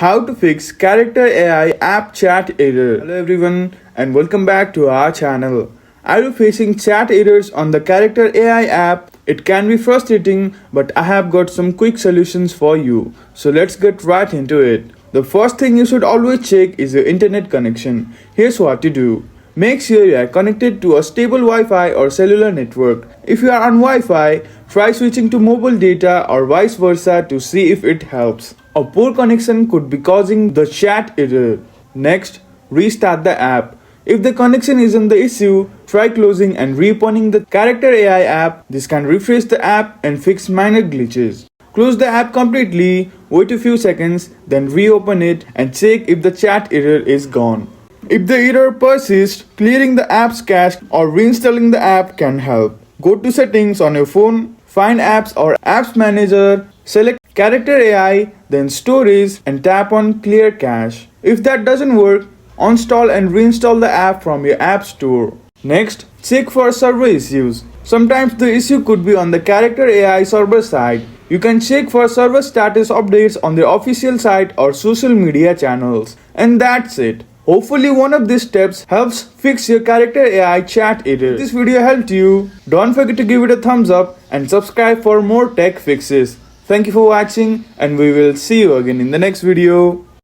How to fix character AI app chat error. Hello everyone and welcome back to our channel. Are you facing chat errors on the character AI app? It can be frustrating, but I have got some quick solutions for you. So let's get right into it. The first thing you should always check is your internet connection. Here's what to do. Make sure you are connected to a stable Wi-Fi or cellular network. If you are on Wi-Fi, try switching to mobile data or vice versa to see if it helps. A poor connection could be causing the chat error. Next, restart the app. If the connection isn't the issue, try closing and reopening the Character AI app. This can refresh the app and fix minor glitches. Close the app completely, wait a few seconds, then reopen it and check if the chat error is gone. If the error persists, clearing the app's cache or reinstalling the app can help. Go to settings on your phone, find apps or apps manager, select Character AI, then storage and tap on clear cache. If that doesn't work, uninstall and reinstall the app from your app store. Next, check for server issues. Sometimes the issue could be on the Character AI server side. You can check for server status updates on their official site or social media channels. And that's it. Hopefully one of these steps helps fix your Character AI chat error. If this video helped you, don't forget to give it a thumbs up and subscribe for more tech fixes. Thank you for watching and we will see you again in the next video.